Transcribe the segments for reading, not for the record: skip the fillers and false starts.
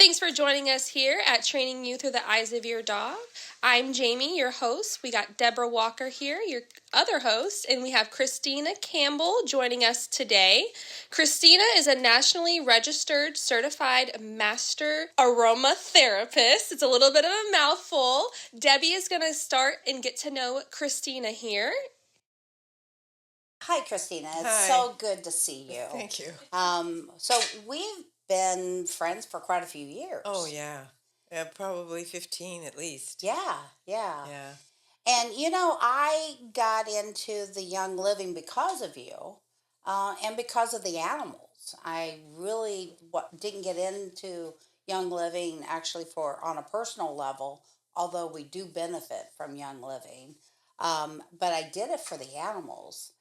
Thanks for joining us here at Training You Through the Eyes of Your Dog. I'm Jamie, your host. We got Deborah Walker here, your other host, and we have Cristina Campbell joining us today. Cristina is a nationally registered certified master aromatherapist. It's a little bit of a mouthful. Debbie is going to start and get to know Cristina here. Hi, Cristina. It's Hi. so good to see you. Thank you. So we've been friends for quite a few years. Oh, yeah. Yeah, probably 15 at least. Yeah. Yeah. And I got into the Young Living because of you, and because of the animals. I really didn't get into Young Living actually for on a personal level, although we do benefit from Young Living. But I did it for the animals.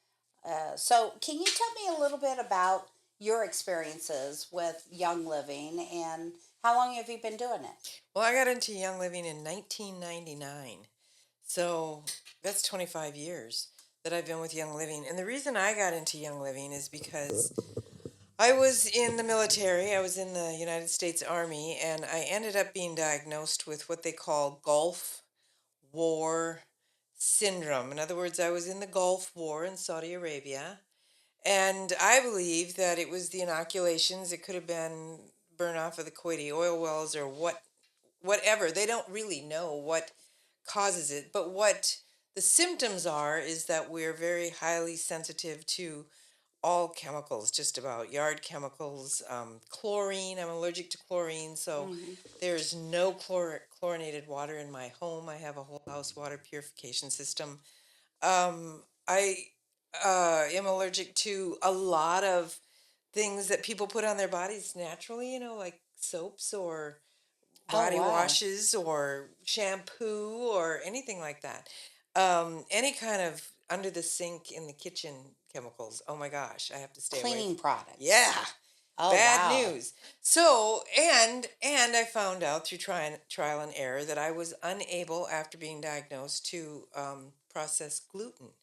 So, can you tell me a little bit about your experiences with Young Living and how long have you been doing it? Well, I got into Young Living in 1999. So that's 25 years that I've been with Young Living. And the reason I got into Young Living is because I was in the military. I was in the United States Army, and I ended up being diagnosed with what they call Gulf War syndrome. In other words, I was in the Gulf War in Saudi Arabia. And I believe that it was the inoculations. It could have been burn off of the Kuwaiti oil wells or whatever. They don't really know what causes it. But what the symptoms are is that we're very highly sensitive to all chemicals, just about yard chemicals, chlorine. I'm allergic to chlorine, so there's no chlorinated water in my home. I have a whole house water purification system. I am allergic to a lot of things that people put on their bodies naturally, like soaps or Oh, body wow. washes or shampoo or anything like that. Any kind of under the sink in the kitchen chemicals. Oh my gosh, I have to stay away. Cleaning products. Yeah, Oh, bad wow. news. So, and I found out through trial and error that I was unable, after being diagnosed, to process gluten.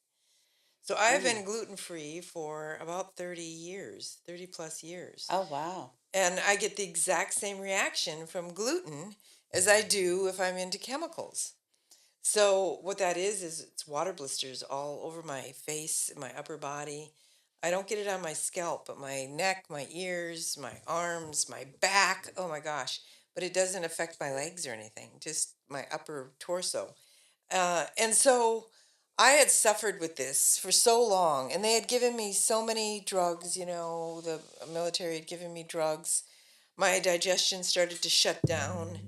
So I've been gluten free for about 30 years, 30 plus years. Oh, wow. And I get the exact same reaction from gluten as I do if I'm into chemicals. So what that is it's water blisters all over my face, my upper body. I don't get it on my scalp, but my neck, my ears, my arms, my back. Oh my gosh. But it doesn't affect my legs or anything, just my upper torso. And so I had suffered with this for so long, and they had given me so many drugs, the military had given me drugs. My digestion started to shut down.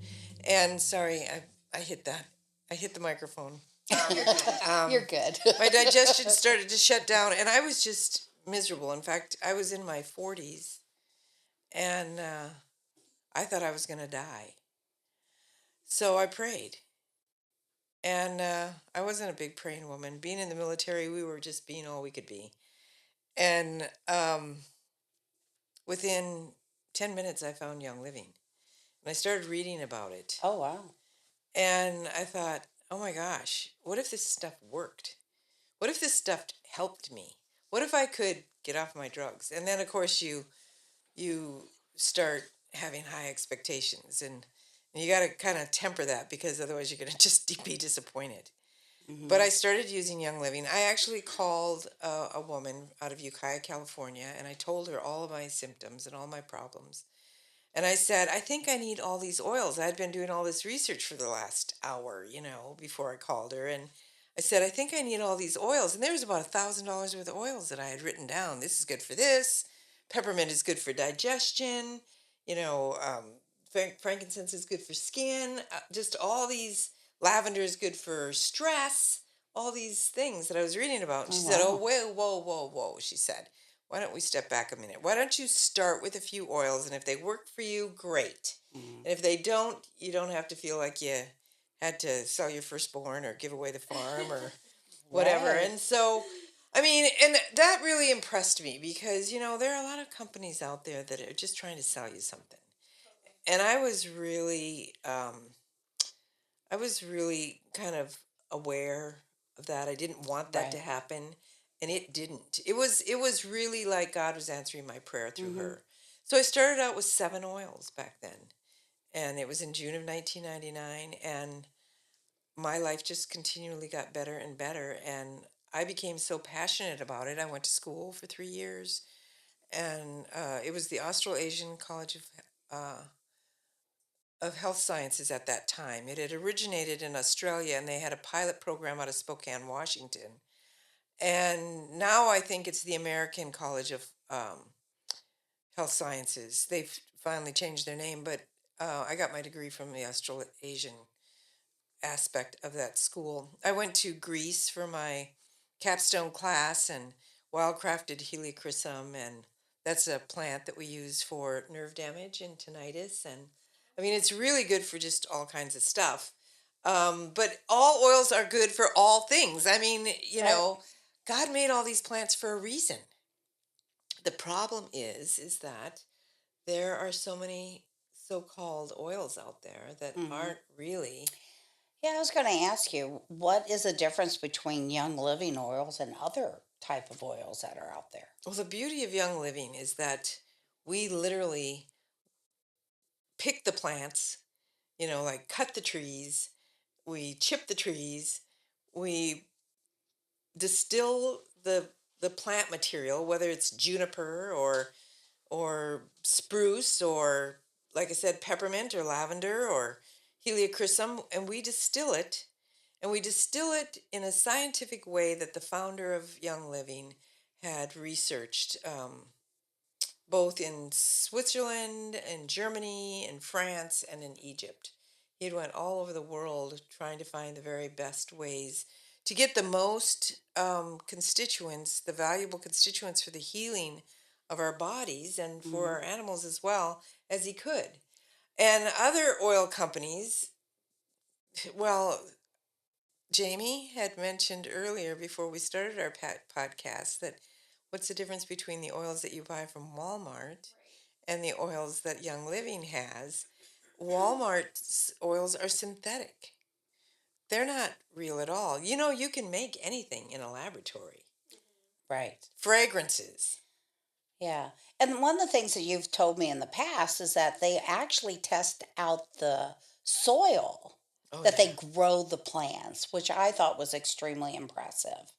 And sorry, I hit that. I hit the microphone. You're good. My digestion started to shut down, and I was just miserable. In fact, I was in my 40s, and I thought I was going to die. So I prayed. And I wasn't a big praying woman. Being in the military, we were just being all we could be. And within 10 minutes, I found Young Living. And I started reading about it. Oh, wow. And I thought, oh my gosh, what if this stuff worked? What if this stuff helped me? What if I could get off my drugs? And then, of course, you start having high expectations. And you got to kind of temper that, because otherwise you're going to just be disappointed. But I started using Young Living. I actually called a woman out of Ukiah, California, and I told her all of my symptoms and all my problems. And I said, I think I need all these oils. I had been doing all this research for the last hour, before I called her. And I said, I think I need all these oils. And there was about $1,000 worth of oils that I had written down. This is good for this. Peppermint is good for digestion. Frankincense is good for skin. Just all these. Lavender is good for stress. All these things that I was reading about. And she said, oh, whoa, she said. Why don't we step back a minute? Why don't you start with a few oils, and if they work for you, great. And if they don't, you don't have to feel like you had to sell your firstborn or give away the farm or whatever. Right. And so, and that really impressed me, because, there are a lot of companies out there that are just trying to sell you something. And I was really kind of aware of that. I didn't want that to Right. happen, and it didn't. It was really like God was answering my prayer through her. So I started out with 7 oils back then, and it was in June of 1999, and my life just continually got better and better, and I became so passionate about it. I went to school for 3 years, and it was the Australasian College of Health Sciences at that time. It had originated in Australia, and they had a pilot program out of Spokane, Washington. And now I think it's the American College of Health Sciences. They've finally changed their name, but I got my degree from the Australasian aspect of that school. I went to Greece for my capstone class and wildcrafted helichrysum, and that's a plant that we use for nerve damage and tinnitus. And I mean, it's really good for just all kinds of stuff. But all oils are good for all things. I mean, Right. God made all these plants for a reason. The problem is that there are so many so-called oils out there that Hmm. aren't really. Yeah, I was going to ask you, what is the difference between Young Living oils and other type of oils that are out there? Well, the beauty of Young Living is that we literally pick the plants, like cut the trees, we chip the trees, we distill the plant material, whether it's juniper or spruce or, like I said, peppermint or lavender or heliochrysum, and we distill it. And we distill it in a scientific way that the founder of Young Living had researched, both in Switzerland and Germany and France and in Egypt. He had went all over the world trying to find the very best ways to get the most constituents, the valuable constituents for the healing of our bodies and for Hmm. our animals as well as he could. And other oil companies, well, Jamie had mentioned earlier before we started our podcast that what's the difference between the oils that you buy from Walmart and the oils that Young Living has? Walmart's oils are synthetic. They're not real at all. You can make anything in a laboratory. Right. Fragrances. Yeah. And one of the things that you've told me in the past is that they actually test out the soil Oh, that yeah. they grow the plants, which I thought was extremely impressive,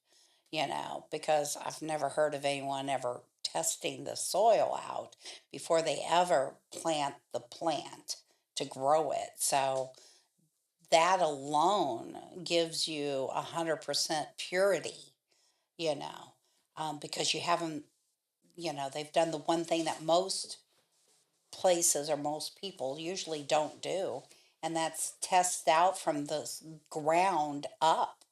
because I've never heard of anyone ever testing the soil out before they ever plant the plant to grow it. So that alone gives you 100% purity, you know, because you haven't, they've done the one thing that most places or most people usually don't do, and that's test out from the ground up,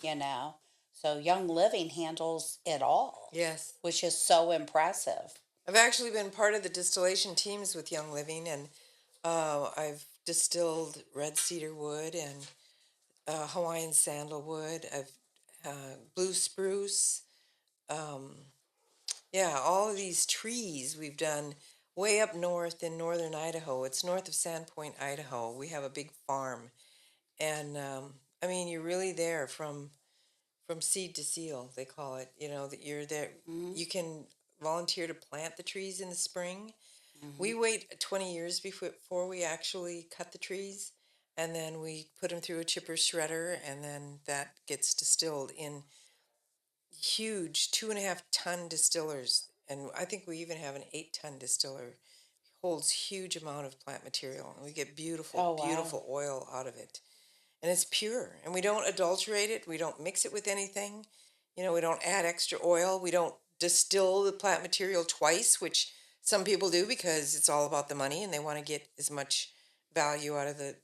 you know. So Young Living handles it all, Yes. which is so impressive. I've actually been part of the distillation teams with Young Living, and I've distilled red cedar wood and Hawaiian sandalwood. I've blue spruce. Um, yeah, all of these trees we've done way up north in northern Idaho. It's north of Sandpoint, Idaho. We have a big farm, and I mean, you're really there from seed to seal. They call it. That you're there. Hmm. You can volunteer to plant the trees in the spring. Hmm. We wait 20 years before we actually cut the trees, and then we put them through a chipper shredder, and then that gets distilled in huge 2.5 ton distillers. And I think we even have an 8 ton distiller. Holds huge amount of plant material, and we get beautiful, Oh, wow. beautiful oil out of it. And it's pure, and we don't adulterate it. We don't mix it with anything. We don't add extra oil. We don't distill the plant material twice, which some people do because it's all about the money and they want to get as much value out of the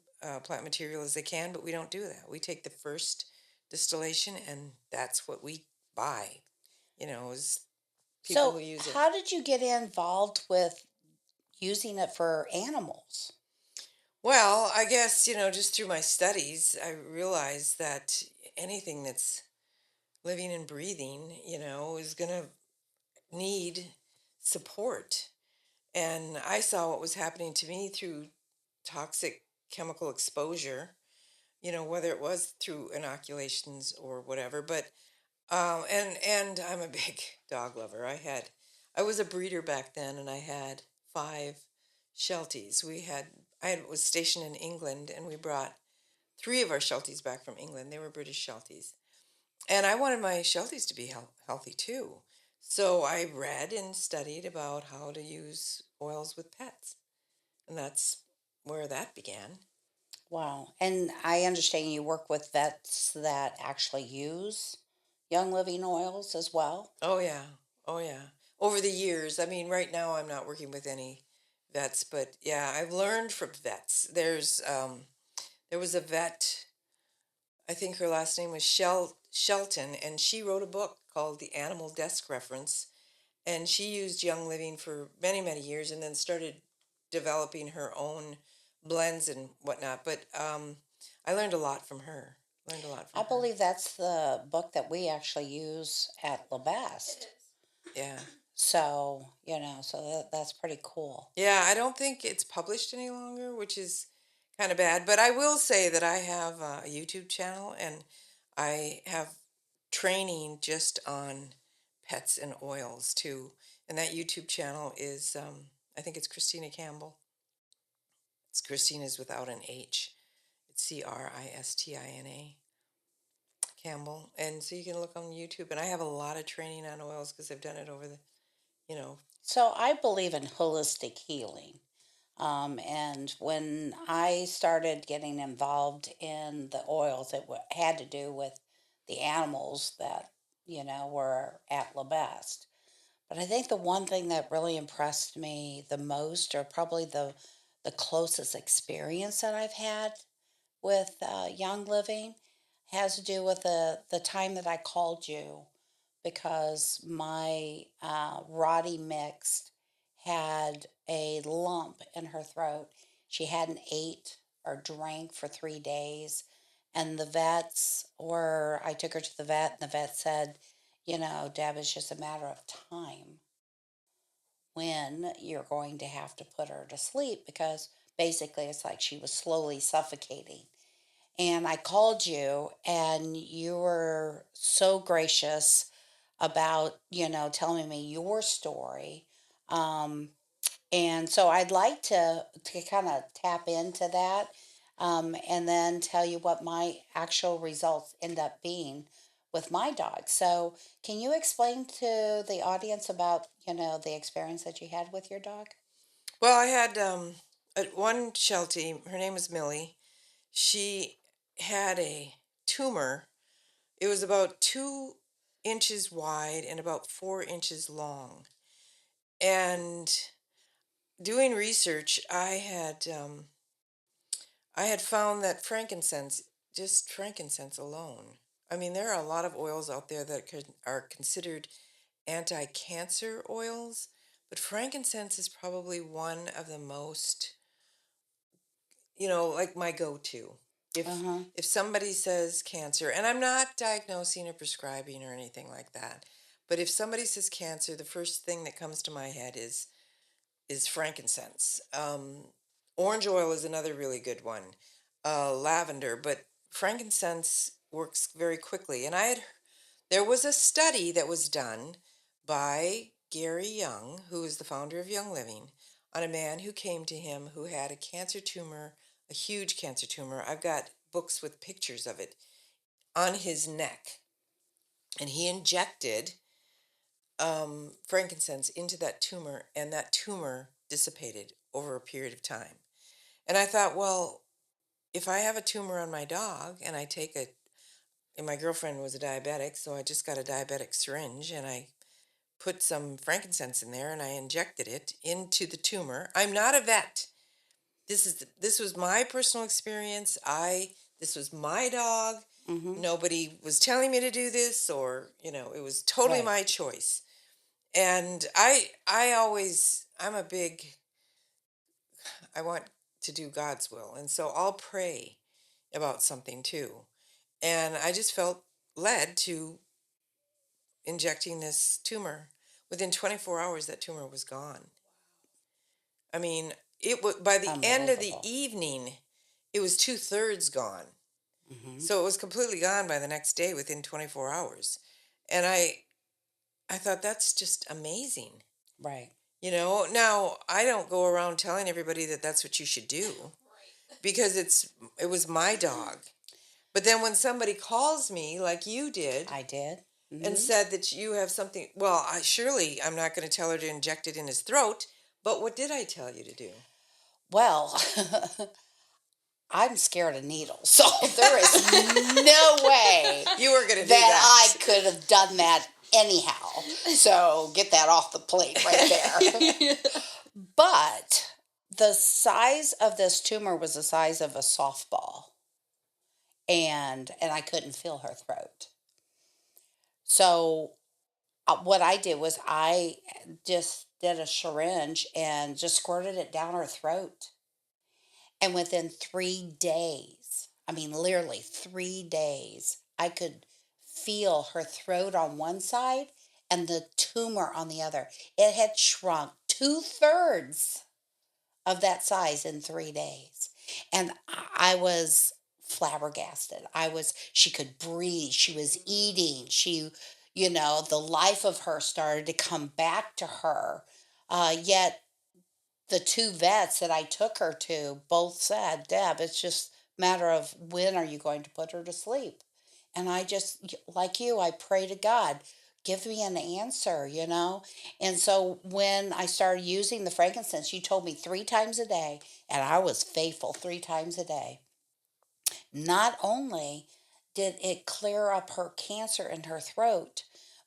plant material as they can. But we don't do that. We take the first distillation, and that's what we buy. Is people So, who use it. how did you get involved with using it for animals? Well, I guess, just through my studies, I realized that anything that's living and breathing, is going to need support. And I saw what was happening to me through toxic chemical exposure, whether it was through inoculations or whatever. But and I'm a big dog lover. I was a breeder back then, and I had 5 Shelties. We had was stationed in England, and we brought three of our Shelties back from England. They were British Shelties. And I wanted my Shelties to be healthy too. So I read and studied about how to use oils with pets. And that's where that began. Wow. And I understand you work with vets that actually use Young Living oils as well. Oh, yeah. Oh, yeah. Over the years, I mean, right now I'm not working with any vets, but yeah, I've learned from vets. There was a vet, I think her last name was Shelton, and she wrote a book called The Animal Desk Reference, and she used Young Living for many, many years, and then started developing her own blends and whatnot. But I learned a lot from her. Learned a lot I from her. believe that's the book that we actually use at LaBest. Yeah. So, that's pretty cool. Yeah, I don't think it's published any longer, which is kind of bad. But I will say that I have a YouTube channel, and I have training just on pets and oils too. And that YouTube channel is, I think it's Cristina Campbell. It's Christina's without an H. It's Cristina Campbell. And so you can look on YouTube. And I have a lot of training on oils because I've done it over the, you know. So, I believe in holistic healing. And when I started getting involved in the oils, had to do with the animals that, were at LaBest. But I think the one thing that really impressed me the most, or probably the closest experience that I've had with Young Living, has to do with the time that I called you because my Roddy mixed had a lump in her throat. She hadn't ate or drank for 3 days. And I took her to the vet, and the vet said, Deb, it's just a matter of time when you're going to have to put her to sleep because basically it's like she was slowly suffocating. And I called you, and you were so gracious about, telling me your story. Um, and so I'd like to kind of tap into that, and then tell you what my actual results end up being with my dog. So can you explain to the audience about, the experience that you had with your dog? Well, I had one Sheltie, her name was Millie. She had a tumor. It was about 2 inches wide and about 4 inches long. And doing research, I had found that frankincense, just frankincense alone. I mean, there are a lot of oils out there that are considered anti-cancer oils, but frankincense is probably one of the most, like my go-to. Uh If huh. if somebody says cancer, and I'm not diagnosing or prescribing or anything like that, but if somebody says cancer, the first thing that comes to my head is frankincense. Orange oil is another really good one. Lavender, but frankincense works very quickly. And there was a study that was done by Gary Young, who is the founder of Young Living, on a man who came to him who had a cancer tumor, a huge cancer tumor. I've got books with pictures of it on his neck. And he injected frankincense into that tumor, and that tumor dissipated over a period of time. And I thought, well, if I have a tumor on my dog and and my girlfriend was a diabetic, so I just got a diabetic syringe and I put some frankincense in there and I injected it into the tumor. I'm not a vet. This was my personal experience. This was my dog. Mm-hmm. Nobody was telling me to do this, or it was totally Right. my choice. And I'm a big, I want to do God's will. And so I'll pray about something too. And I just felt led to injecting this tumor. Within 24 hours, that tumor was gone. I mean, it was by the end of the Unbelievable. evening, it was 2/3 gone. Mm-hmm. So it was completely gone by the next day within 24 hours. And I thought that's just amazing. Right. Now I don't go around telling everybody that that's what you should do because it was my dog. But then when somebody calls me, like you did, I did. and Hmm. said that you have something, well, surely I'm not going to tell her to inject it in his throat. But what did I tell you to do? Well, I'm scared of needles, so there is no way You were going to do that I that. could have done that anyhow. So get that off the plate right there. But the size of this tumor was the size of a softball, and I couldn't feel her throat. So what I did was I just did a syringe and just squirted it down her throat. And within 3 days, I mean, literally 3 days, I could feel her throat on one side and the tumor on the other. It had shrunk 2/3 of that size in 3 days. And I was flabbergasted. She could breathe, she was eating, the life of her started to come back to her. Yet the two vets that I took her to both said, Deb, it's just a matter of when are you going to put her to sleep? And I just, like you, I pray to God, give me an answer. And so when I started using the frankincense, you told me 3 times a day, and I was faithful 3 times a day. Not only did it clear up her cancer in her throat,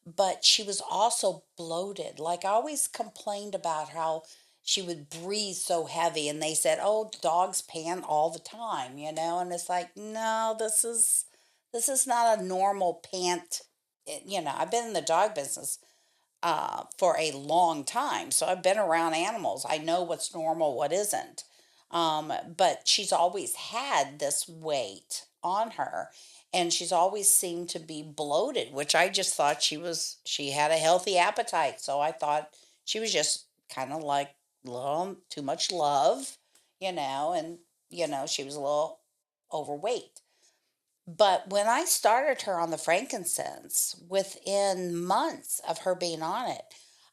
but she was also bloated. Like I always complained about how she would breathe so heavy, and they said, "Oh, dogs pant all the time," and it's like, no, this is not a normal pant. I've been in the dog business for a long time. So I've been around animals. I know what's normal, what isn't. But she's always had this weight on her, and she's always seemed to be bloated, which I just thought she had a healthy appetite. So I thought she was just kind of like little too much love, and she was a little overweight. But when I started her on the frankincense, within months of her being on it,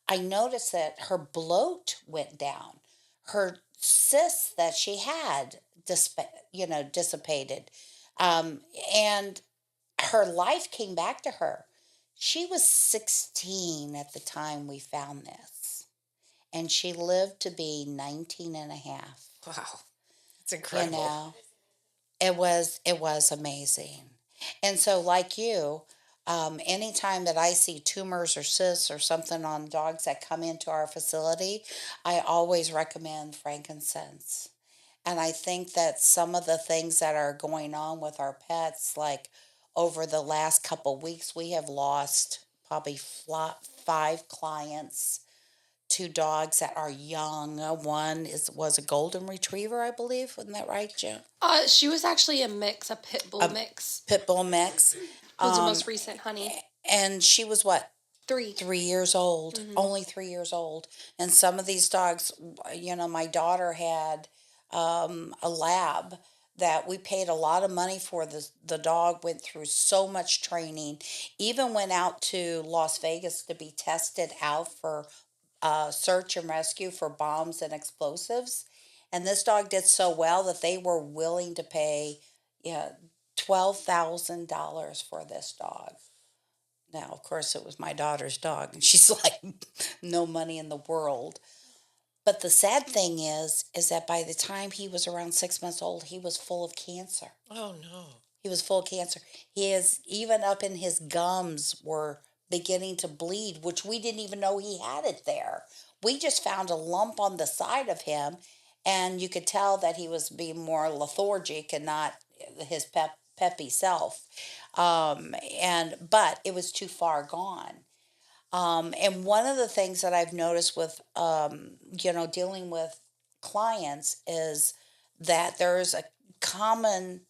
I noticed that her bloat went down. Her cysts that she had, dissipated. Um, and her life came back to her. She was 16 at the time we found this, and she lived to be 19 and a half. Wow, it's You incredible. know, it was amazing. And so, like you, anytime that I see tumors or cysts or something on dogs that come into our facility, I always recommend frankincense. And I think that some of the things that are going on with our pets, like over the last couple weeks, we have lost probably 5 clients to dogs that are young. One was a golden retriever, I believe. Wasn't that right, Jim? She was actually a pit bull A mix. pit bull mix. Was the Um, most recent, honey. and she was what? 3. 3 years old, Mm-hmm. only 3 years old. And some of these dogs, my daughter had a lab that we paid a lot of money for. The dog went through so much training, even went out to Las Vegas to be tested out for search and rescue for bombs and explosives. And this dog did so well that they were willing to pay, $12,000 for this dog. Now, of course, it was my daughter's dog, and she's like, no money in the world. But the sad thing is that by the time he was around 6 months old, he was full of cancer. Oh, no. He was full of cancer. Even up in his gums were beginning to bleed, which we didn't even know he had it there. We just found a lump on the side of him, and you could tell that he was being more lethargic and not his peppy self. But it was too far gone. And one of the things that I've noticed with dealing with clients is that there's a common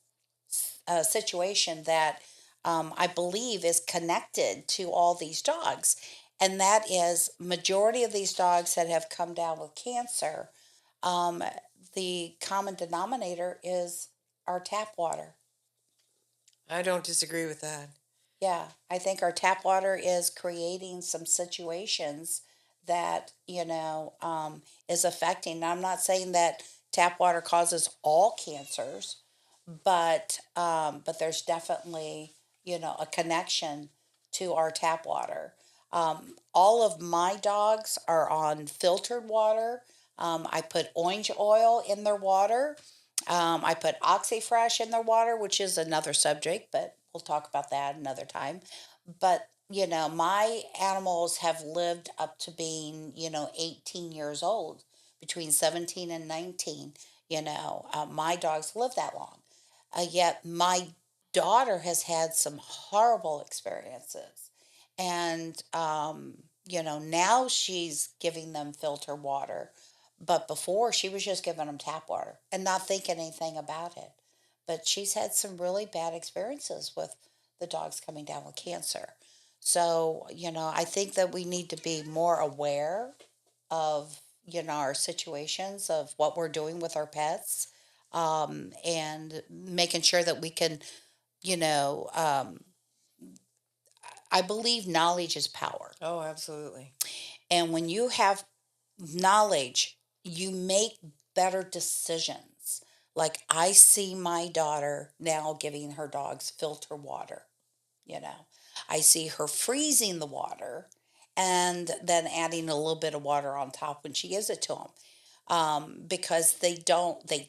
situation that I believe is connected to all these dogs, and that is majority of these dogs that have come down with cancer. Um, the common denominator is our tap water. I don't disagree with that. Yeah, I think our tap water is creating some situations that, is affecting. Now, I'm not saying that tap water causes all cancers, but there's definitely, a connection to our tap water. All of my dogs are on filtered water. I put orange oil in their water. I put oxyfresh in their water, which is another subject, but we'll talk about that another time. But, my animals have lived up to being, 18 years old, between 17 and 19. My dogs live that long. Yet my daughter has had some horrible experiences. And, now she's giving them filter water. But before, she was just giving them tap water and not thinking anything about it. But she's had some really bad experiences with the dogs coming down with cancer. So, I think that we need to be more aware of, our situations, of what we're doing with our pets, and making sure that we can, you know, um, I believe knowledge is power. Oh, absolutely. And when you have knowledge, you make better decisions. Like I see my daughter now giving her dogs filter water, you know. I see her freezing the water and then adding a little bit of water on top when she gives it to them. Because they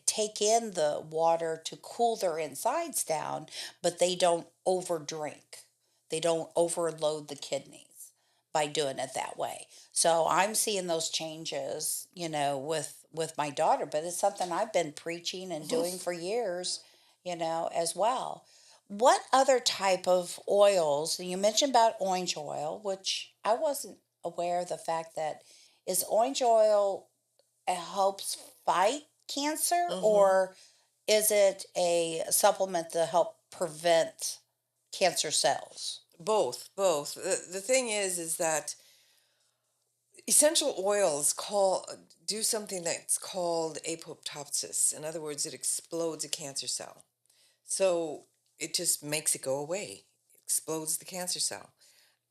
take in the water to cool their insides down, but they don't overdrink. They don't overload the kidneys by doing it that way. So I'm seeing those changes, with my daughter, but it's something I've been preaching and doing for years, as well. What other type of oils? You mentioned about orange oil, which I wasn't aware of the fact that is orange oil helps fight cancer, Mm-hmm. or is it a supplement to help prevent cancer cells? Both, both. The thing is that essential oils do something that's called apoptosis. In other words, it explodes a cancer cell. So it just makes it go away, explodes the cancer cell.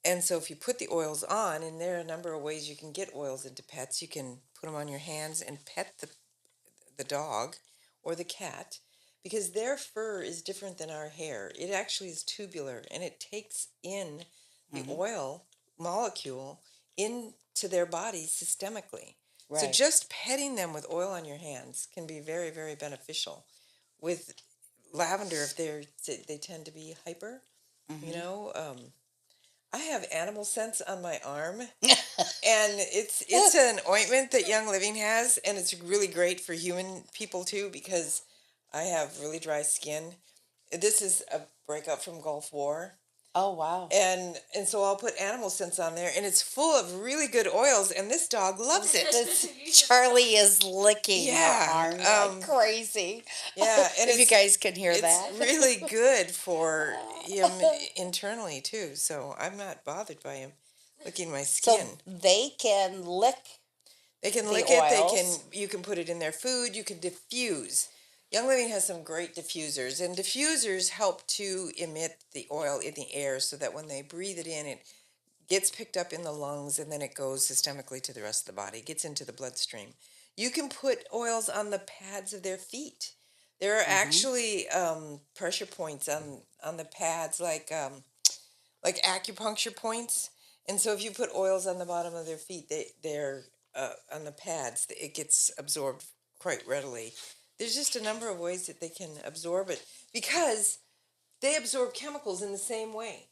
And so if you put the oils on, and there are a number of ways you can get oils into pets, you can put them on your hands and pet the dog or the cat, because their fur is different than our hair. It actually is tubular, and it takes in the Hmm. oil molecule into their body systemically. So Right. just petting them with oil on your hands can be very, very beneficial. With lavender, if they tend to be hyper, you Hmm. know. I have animal scents on my arm, and it's an ointment that Young Living has, and it's really great for human people too, because I have really dry skin. This is a breakup from Gulf War, Oh, wow. and so I'll put animal scents on there, and it's full of really good oils, and this dog loves it. This Charlie is licking her Yeah, arm like crazy. yeah, and If you guys can hear it's that. really good for him internally too. So I'm not bothered by him licking my skin. So they can lick They can the lick it. oils. You can put it in their food. You can diffuse. Young Living has some great diffusers, and diffusers help to emit the oil in the air so that when they breathe it in, it gets picked up in the lungs and then it goes systemically to the rest of the body. It gets into the bloodstream. You can put oils on the pads of their feet. There are Hmm. actually pressure points on the pads, like acupuncture points. And so if you put oils on the bottom of their feet, they're on the pads, it gets absorbed quite readily. There's just a number of ways that they can absorb it because they absorb chemicals in the same way.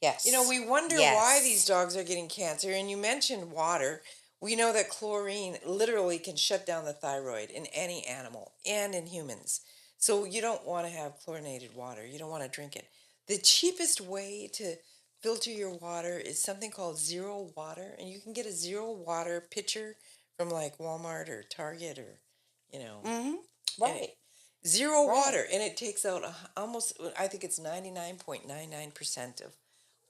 Yes. We wonder why these Yes. dogs are getting cancer. And you mentioned water. We know that chlorine literally can shut down the thyroid in any animal and in humans. So you don't want to have chlorinated water. You don't want to drink it. The cheapest way to filter your water is something called zero water. And you can get a zero water pitcher from like Walmart or Target or, you know, Hmm. any, Right. zero Right. water. And it takes out almost, I think it's 99.99% of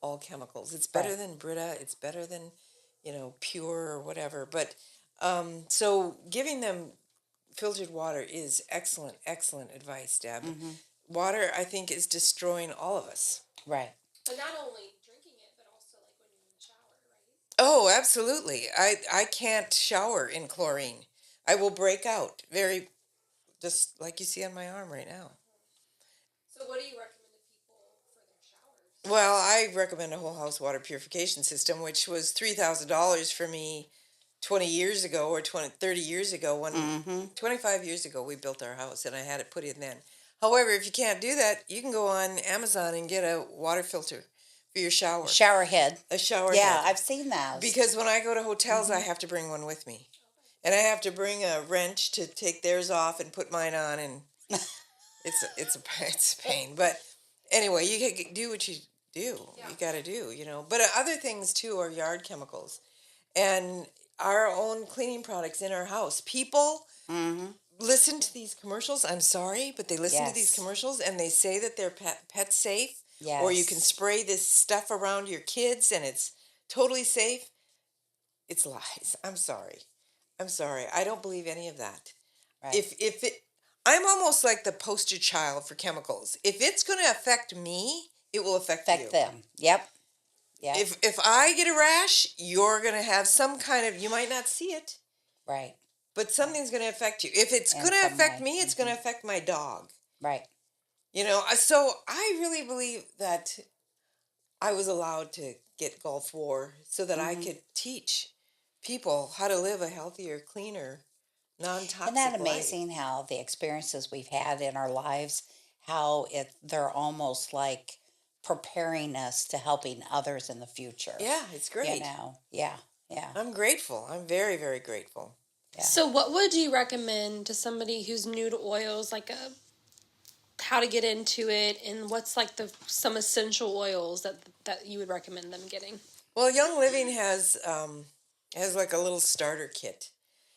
all chemicals. It's better Right. than Brita. It's better than, Pure or whatever. But so giving them filtered water is excellent, excellent advice, Deb. Hmm. Water, I think, is destroying all of us. Right. But not only drinking it, but also like when you're in the shower, right? Oh, absolutely. I can't shower in chlorine. I will break out very, just like you see on my arm right now. So, what do you recommend to people for their showers? Well, I recommend a whole house water purification system, which was $3,000 for me 20 years ago or 30 years ago. When Mm-hmm. 25 years ago we built our house and I had it put in then. However, if you can't do that, you can go on Amazon and get a water filter for your shower, Shower head. a shower Yeah, head. I've seen those. Because when I go to hotels, I Mm-hmm. have to bring one with me. And I have to bring a wrench to take theirs off and put mine on, and it's a pain. But anyway, you can do what you do. Yeah. You got to do, you know. But other things too are yard chemicals and our own cleaning products in our house. People Mm-hmm. listen to these commercials. I'm sorry, but they listen to these Yes. commercials and they say that they're pet safe, or you can Yes. spray this stuff around your kids and it's totally safe. It's lies. I'm sorry. I'm sorry. I don't believe any of that. Right. If it, I'm almost like the poster child for chemicals. If it's going to affect me, it will affect you. Affect them. Yep. Yep. If I get a rash, you're going to have some kind of, you might not see it, Right. but something's going to affect you. If it's And going to from affect my. me, it's going to affect my dog. Right. You know, so I really believe that I was allowed to get Gulf War so that I Mm-hmm. could teach people how to live a healthier, cleaner, Isn't that non-toxic life. amazing how the experiences we've had in our lives, how they're almost like preparing us to helping others in the future. Yeah, it's great. Yeah, yeah, I'm grateful. I'm very, very grateful. yeah. So, what would you recommend to somebody who's new to oils, like how to get into it, and what's like some essential oils that you would recommend them getting? Well, Young Living has like a little starter kit,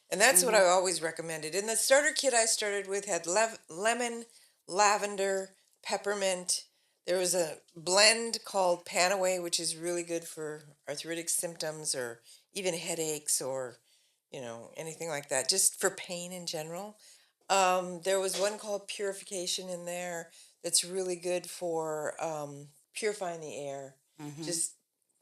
and that's what Mm-hmm. I always recommended. And the starter kit I started with had lemon, lavender, peppermint. There was a blend called Panaway, which is really good for arthritic symptoms or even headaches or, you know, anything like that, just for pain in general. There was one called Purification in there that's really good for purifying the air. Mm-hmm. Just,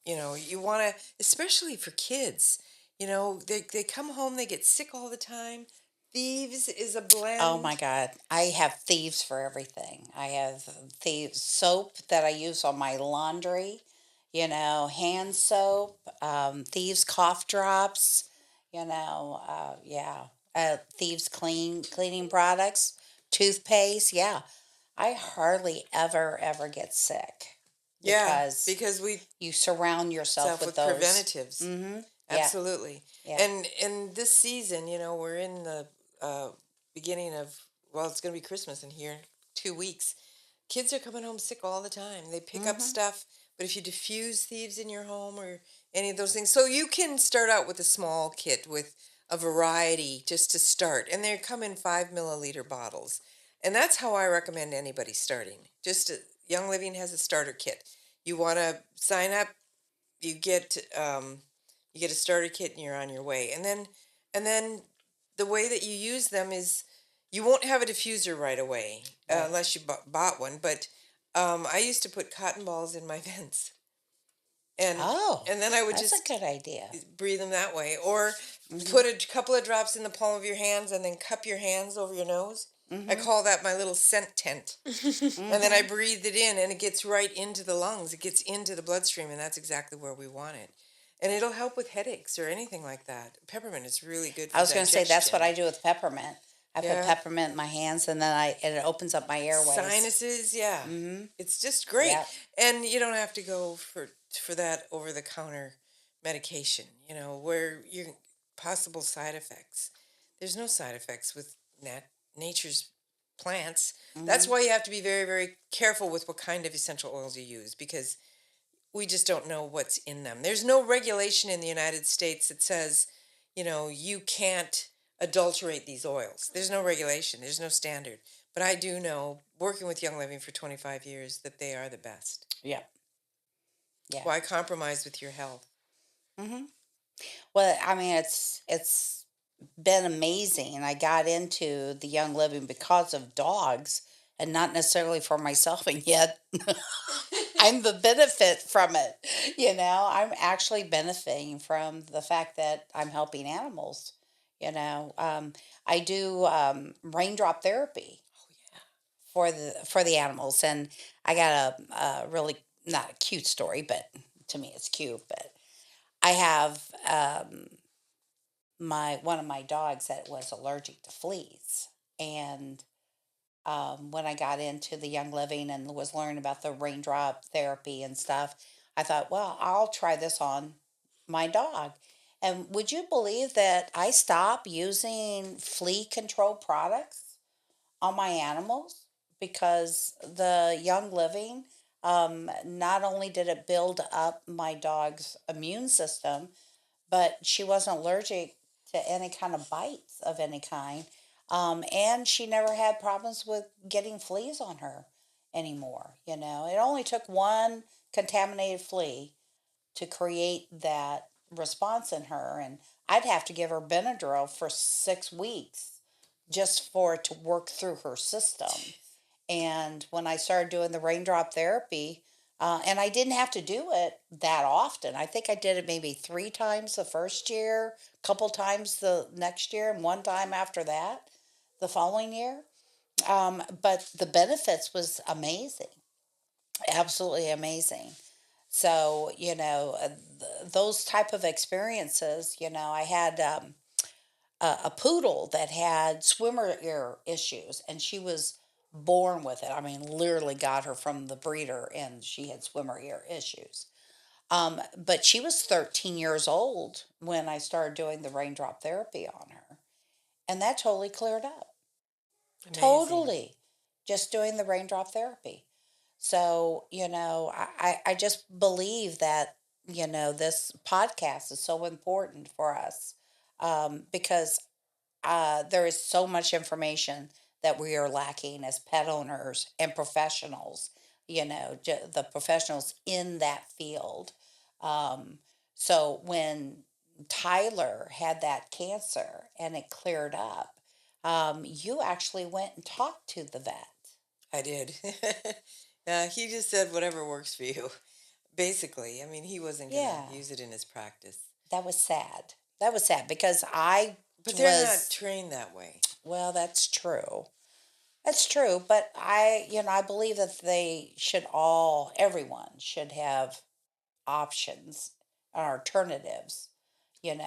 you know, you want to, especially for kids, you know, they come home, they get sick all the time. Thieves is a Oh my blend. God. I have thieves for everything. I have thieves soap that I use on my laundry, hand soap, thieves cough drops, yeah. Thieves cleaning products, toothpaste. Yeah. I hardly ever get sick Yeah, because because we you surround yourself self with with those. preventatives. Mm-hmm. Yeah. Absolutely. Yeah. And this season, you know, we're in the beginning of, well, it's going to be Christmas in here in 2 weeks. Kids are coming home sick all the time. They pick up Mm-hmm. stuff, but if you diffuse thieves in your home or any of those things, so you can start out with a small kit with a variety just to start, and they come in 5 milliliter bottles, and that's how I recommend anybody starting. Young Living has a starter kit. You want to sign up, you get you get a starter kit, and you're on your way. And then the way that you use them is you won't have a diffuser right away Right. unless you bought one. But I used to put cotton balls in my vents, and Oh, and then I would that's a just good idea. breathe them that way, or Mm-hmm. put a couple of drops in the palm of your hands, and then cup your hands over your nose. I Mm-hmm. call that my little scent tent. And then I Mm-hmm. breathe it in, and it gets right into the lungs. It gets into the bloodstream, and that's exactly where we want it. And it'll help with headaches or anything like that. Peppermint is really good I for was going to say that's what digestion. I do with peppermint. I put Yeah. peppermint in my hands, and then it opens up my airways. Sinuses, yeah. Mm-hmm. It's just great. Yep. And you don't have to go for that over the counter medication, you know, where you possible side effects. There's no side effects with nature's plants. That's Mm-hmm. why you have to be very, very careful with what kind of essential oils you use, because we just don't know what's in them. There's no regulation in the United States that says, you know, you can't adulterate these oils. There's no regulation, there's no standard. But I do know, working with Young Living for 25 years, that they are the best. Yeah. Yeah. Why compromise with your health? Mm-hmm. Well, I mean, it's been amazing. I got into the Young Living because of dogs, and not necessarily for myself. And yet, I'm the benefit from it. I'm actually benefiting from the fact that I'm helping animals. I do raindrop therapy for the animals, and I got a really not a cute story, but to me it's cute. But I have my one of my dogs that was allergic to fleas, and when I got into the Young Living and was learning about the raindrop therapy and stuff, I thought, well, I'll try this on my dog. And would you believe that I stopped using flea control products on my animals because the Young Living, not only did it build up my dog's immune system, but she wasn't allergic to any kind of bites of any kind. And she never had problems with getting fleas on her anymore. It only took one contaminated flea to create that response in her. And I'd have to give her Benadryl for 6 weeks just for it to work through her system. And when I started doing the raindrop therapy, and I didn't have to do it that often. I think I did it maybe 3 times the first year, a couple times the next year, and one time after that, the following year. But the benefits was amazing, absolutely amazing. So, those type of experiences, I had a poodle that had swimmer ear issues, and she was born with it. I mean, literally got her from the breeder, and she had swimmer ear issues. But she was 13 years old when I started doing the raindrop therapy on her, and that totally cleared up. Amazing. Totally, just doing the raindrop therapy. So, I just believe that, this podcast is so important for us, because there is so much information that we are lacking as pet owners and professionals, the professionals in that field. Um, so when Tyler had that cancer and it cleared up, you actually went and talked to the vet. I did. Yeah, he just said whatever works for you. Basically, I mean, he wasn't going Yeah, to use it in his practice. that was sad. That was sad because I But they're not was, trained that way. well, that's true. That's true, but I believe that everyone should have options, alternatives, and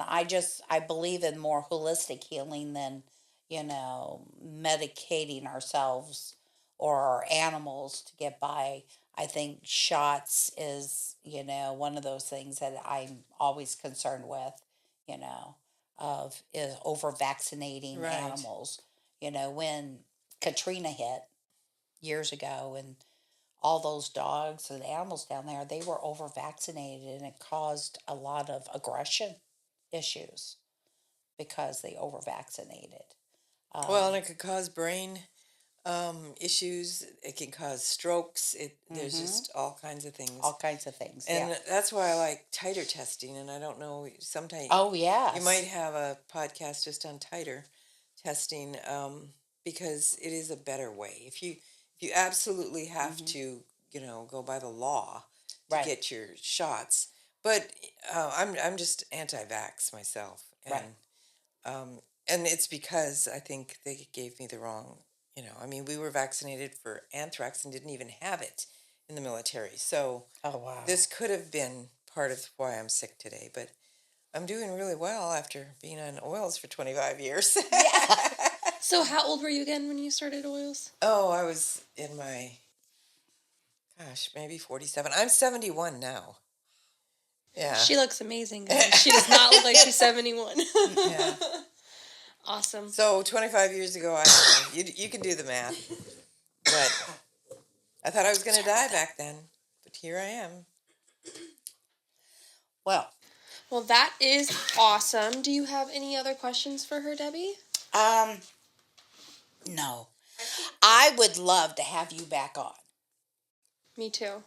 I believe in more holistic healing than, medicating ourselves or our animals to get by. I think shots is, one of those things that I'm always concerned with, you know, of is over vaccinating Right. animals. When Katrina hit years ago and all those dogs and animals down there, they were over vaccinated, and it caused a lot of aggression issues because they over vaccinated. Well, Um, and it could cause brain issues. It can cause strokes. There's mm-hmm. just all kinds of things. All kinds of things. Yeah. And that's why I like titer testing. And I don't know, sometimes Oh, you might yes. have a podcast just on titer testing, because it is a better way. If you absolutely have Mm-hmm. to, go by the law to Right. get your shots. But I'm just anti-vax myself, Right. um, and it's because I think they gave me the wrong. I mean, we were vaccinated for anthrax and didn't even have it in the military. So Oh, wow. this could have been part of why I'm sick today, but I'm doing really well after being on oils for 25 years. Yeah. So how old were you again when you started oils? Oh, I was in my, gosh, maybe 47. I'm 71 now. Yeah. She looks amazing, guys. She does not look like she's 71. Yeah. Awesome. So 25 years ago, I don't know. You can do the math. But I thought I was going to die back then. But here I am. Well, Well, that is awesome. Do you have any other questions for her, Debbie? um, no. I would love to have you back on. Me too.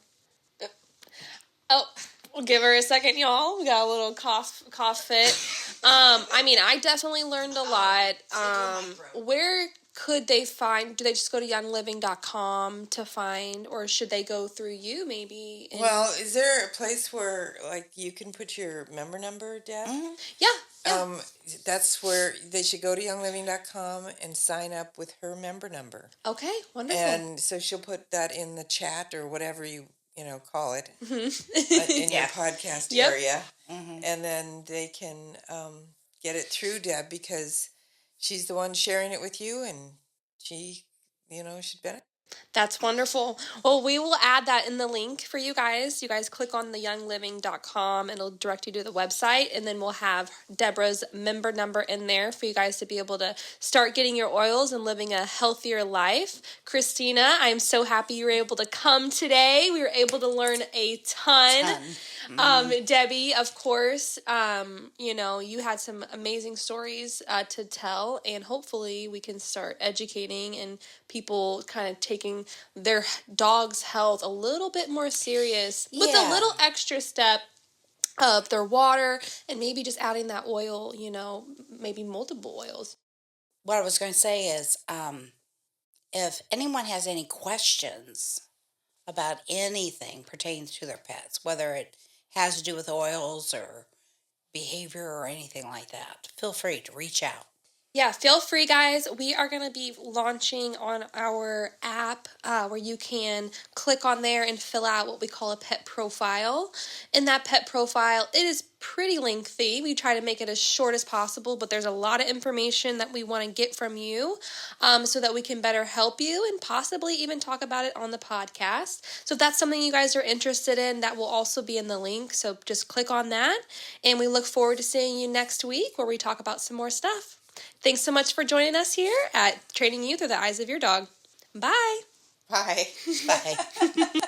Oh, we'll give her a second, y'all. We got a little cough fit. I mean, I definitely learned a lot. Where could they find, do they just go to youngliving.com to find, or should they go through you maybe? Well, is there a place where like you can put your member number, Deb? Mm-hmm. Yeah. That's where they should go to youngliving.com and sign up with her member number. Okay, wonderful. And so she'll put that in the chat or whatever you call it Mm-hmm. in your podcast Yep. area. Mm-hmm. And then they can get it through Deb because she's the one sharing it with you, and she, should benefit. That's wonderful. Well, we will add that in the link for you guys. You guys click on the youngliving.com and it'll direct you to the website. And then we'll have Deborah's member number in there for you guys to be able to start getting your oils and living a healthier life. Christina, I'm so happy you were able to come today. We were able to learn a ton. Debbie, of course, you had some amazing stories to tell, and hopefully we can start educating and people kind of taking their dog's health a little bit more serious with a little extra step of their water and maybe just adding that oil, maybe multiple oils. What I was going to say is, if anyone has any questions about anything pertaining to their pets, whether it has to do with oils or behavior or anything like that, feel free to reach out. Yeah, feel free, guys. We are going to be launching on our app where you can click on there and fill out what we call a pet profile. In that pet profile, it is pretty lengthy. We try to make it as short as possible, but there's a lot of information that we want to get from you so that we can better help you and possibly even talk about it on the podcast. So if that's something you guys are interested in, that will also be in the link. So just click on that. And we look forward to seeing you next week where we talk about some more stuff. Thanks so much for joining us here at Training You Through the Eyes of Your Dog. Bye. Bye. Bye.